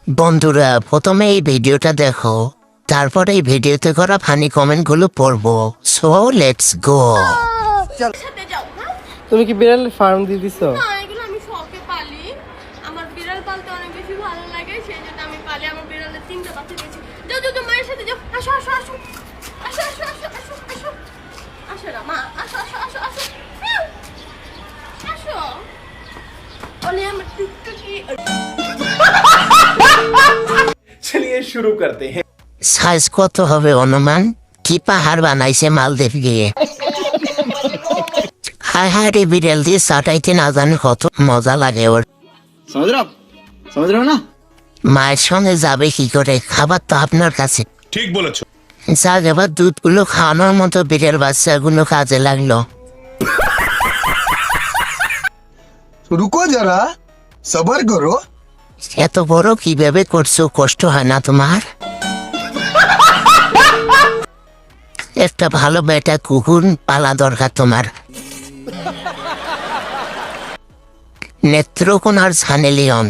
বন্ধুরা প্রথমে এই ভিডিওটা দেখো, তারপরে এই ভিডিওতে করা ফানি কমেন্টগুলো পড়বো। So let's go. সাথে যাও। হ্যাঁ তুমি কি বিড়াল ফার্ম দিয়ে দিছো? না, এগুলো আমি শখে পালি। আমার বিড়াল পালতে অনেক বেশি ভালো লাগে, সেই জন্য আমি পালি। আমার বিড়ালের 3টা বাচ্চা দিয়েছি। যাও যাও যাও, মায়ের সাথে যাও। আসো আসো আসো আসো আসো আসো আসো আসো আসো না মা, আসো আসো আসো আসো ফিউ। আসো ওলে আমার টুকটুকি। चलिए शुरू करते हैं। সাইজ কত হবে অনুমান? কি পাহাড় বানাইছে মালদ্বীপ গিয়ে। হায় হায় রে, বিড়াল দিয়ে চাটাইতে না জানি কত মজা লাগে ওর। समझ रहे हो ना? মায়ের সঙ্গে যাবে কি করে? খাবার তো আপনার কাছে। ঠিক বলেছো। যাক, এবার দুধগুলো খাওয়ানোর মতো বিড়াল বাচ্চাগুলো কাজে লাগলো। रुको जरा सबर करो। এত বড় কিভাবে করছো? কষ্ট হয় না তোমার? একটা ভালো বেটা কুকুর পালা দরকার তোমার। নেত্রকোনার ছানেলিয়ন